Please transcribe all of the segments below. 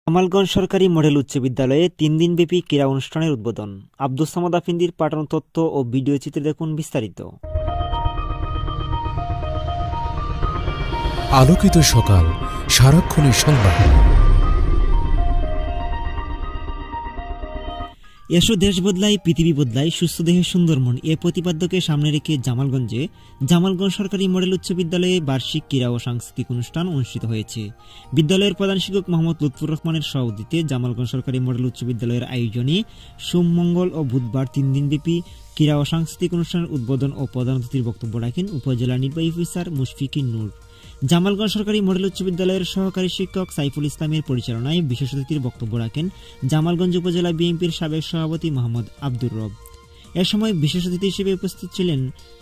জামালগঞ্জ সরকারি মডেল উচ্চ বিদ্যালয়ে 3 দিনব্যাপী ক্রীড়া অনুষ্ঠানের উদ্বোধন। আব্দুস সামাদ আফিন্দির পাঠানো তথ্য ও ভিডিও চিত্রে দেখুন বিস্তারিত। আলোকিত সকাল, সারাক্ষণের সংবাদ। এসো দেশ বদলাই, পৃথিবী বদলাই, সুস্থ দেহে সুন্দর মন এ প্রতিপাদ্যকে সামনে রেখে জামালগঞ্জ সরকারি মডেল উচ্চ বিদ্যালয়ে বার্ষিক ক্রীড়া ও সাংস্কৃতিক অনুষ্ঠান অনুষ্ঠিত হয়েছে। বিদ্যালয়ের প্রধান শিক্ষক মোহাম্মদ লুৎফুর রহমানের সভাপতিত্বে জামালগঞ্জ সরকারি মডেল উচ্চ বিদ্যালয়ের আয়োজনে সোম, মঙ্গল ও বুধবার 3 দিনব্যাপী ক্রীড়া ও সাংস্কৃতিক অনুষ্ঠানের উদ্বোধন ও প্রধান অতিথির বক্তব্য রাখেন উপজেলা নির্বাহী অফিসার মুশফিকুন নূর। জামালগঞ্জ সরকারি মডেল উচ্চ বিদ্যালয়ের সহকারী শিক্ষক সাইফুল ইসলামের পরিচালনায় বিশেষ অতিথির বক্তব্য রাখেন জামালগঞ্জ উপজেলা বিএনপির সাবেক সভাপতি মোহাম্মদ আব্দুর রব। এ সময় বিশেষ অতিথি হিসেবে উপস্থিত ছিলেন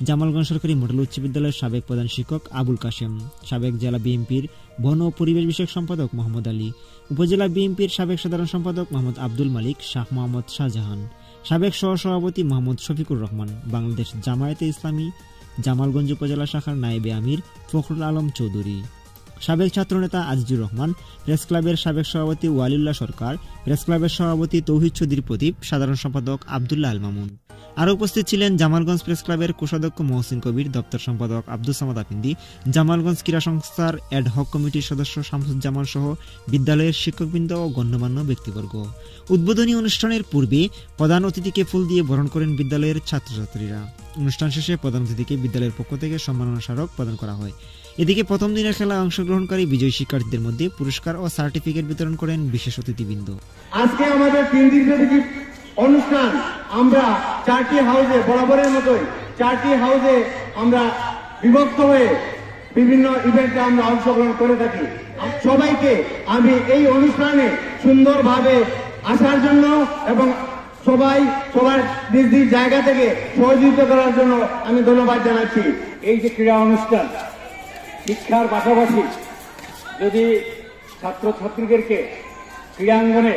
জামালগঞ্জ সরকারি মডেল উচ্চ বিদ্যালয়ের সাবেক প্রধান শিক্ষক আবুল কাশেম, সাবেক জেলা বিএনপির বন ও পরিবেশ বিষয়ক সম্পাদক মোহাম্মদ আলী, উপজেলা বিএনপির সাবেক সাধারণ সম্পাদক মোহাম্মদ আব্দুল মালিক, শাহ মোহাম্মদ শাহজাহান, সাবেক সহসভাপতি মোহাম্মদ শফিকুর রহমান, বাংলাদেশ জামায়াতে ইসলামী জামালগঞ্জ উপজেলা শাখার নায়েবে আমির ফখরুল আলম চৌধুরী, সাবেক ছাত্রনেতা আজিজুর রহমান, প্রেস ক্লাবের সাবেক সভাপতি ওয়ালিউল্লাহ সরকার, প্রেস ক্লাবের সভাপতি তৌহিদ চৌধুরী প্রদীপ, সাধারণ সম্পাদক আবদুল্লাহ আল মামুন। আরও উপস্থিত ছিলেন জামালগঞ্জ প্রেস ক্লাবের কোষাধ্যক্ষ মহসিন কবির, দপ্তর সম্পাদক আব্দুস সামাদ আফিন্দি, জামালগঞ্জ ক্রীড়া সংস্থার অ্যাডহক কমিটির সদস্য শামসুজ্জামান সহ বিদ্যালয়ের শিক্ষকবৃন্দ ও গণ্যমান্য ব্যক্তিবর্গ। উদ্বোধনী অনুষ্ঠানের পূর্বে প্রধান অতিথিকে ফুল দিয়ে বরণ করেন বিদ্যালয়ের ছাত্রছাত্রীরা। অনুষ্ঠান শেষে প্রধান অতিথিকে বিদ্যালয়ের পক্ষ থেকে সম্মাননা স্মারক প্রদান করা হয়। এদিকে প্রথম দিনের খেলায় অংশগ্রহণকারী বিজয়ী শিক্ষার্থীদের মধ্যে পুরস্কার ও সার্টিফিকেট বিতরণ করেন বিশেষ অতিথিবৃন্দ। আজকে আমাদের 3 দিনব্যাপী অনুষ্ঠান আমরা 4টি হাউসে, বরাবরের মতোই 4টি হাউসে আমরা বিভক্ত হয়ে বিভিন্ন ইভেন্টে আমরা অংশগ্রহণ করে থাকি। সবাইকে আমি এই অনুষ্ঠানে সুন্দরভাবে আসার জন্য এবং সবার নিজ নিজ জায়গা থেকে সহযোগিতা করার জন্য আমি ধন্যবাদ জানাচ্ছি। এই যে ক্রীড়া অনুষ্ঠান, শিক্ষার পাশাপাশি যদি ছাত্রছাত্রীদেরকে ক্রীড়াঙ্গনে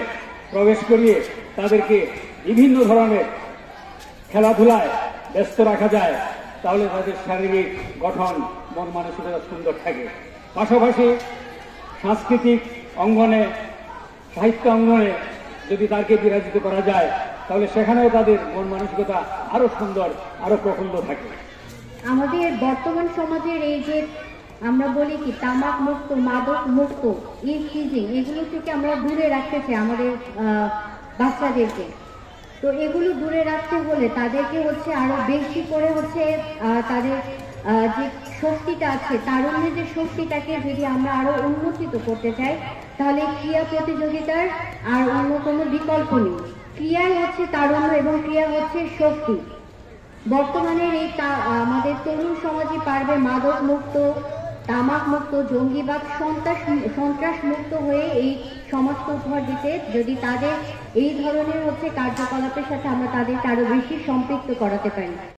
প্রবেশ করিয়ে তাদেরকে বিভিন্ন ধরনের খেলাধুলায় ব্যস্ত রাখা যায়, তাহলে তাদের শারীরিক গঠন, মন মানসিকতা সুন্দর থাকে। পাশাপাশি সাংস্কৃতিক অঙ্গনে, সাহিত্য অঙ্গনে যদি তাকে বিরাজিত করা যায়, তাহলে সেখানেও তাদের মন মানসিকতা আরো সুন্দর, আরো প্রফুল্ল থাকে। আমাদের বর্তমান সমাজের এই যে আমরা বলি কি তামাক মুক্ত, মাদক মুক্ত, ইভটিজিং, এগুলো থেকে আমরা দূরে রাখতে চাই আমাদের বাচ্চাদেরকে। তো এগুলো দূরে রাখতে হলে তাদেরকে আরো বেশি করে তাদের যে শক্তিটা আছে, তারুণ্যের যে শক্তিটাকে যদি আমরা আরো উন্মোচিত করতে চাই, তাহলে ক্রীড়া প্রতিযোগিতার আর অন্য কোনো বিকল্প নেই। ক্রীড়াই তারুণ্য এবং ক্রীড়া শক্তি। বর্তমানের এই আমাদের তরুণ সমাজই পারবে মাদক মুক্ত, তামাক মুক্ত, জঙ্গিবাদ, সন্ত্রাস মুক্ত হয়ে এই সমাজকে উপহার দিতে, যদি তাদের এই ধরনের কার্যকলাপের সাথে আমরা তাদেরকে আরো বেশি সম্পৃক্ত করাতে পারি।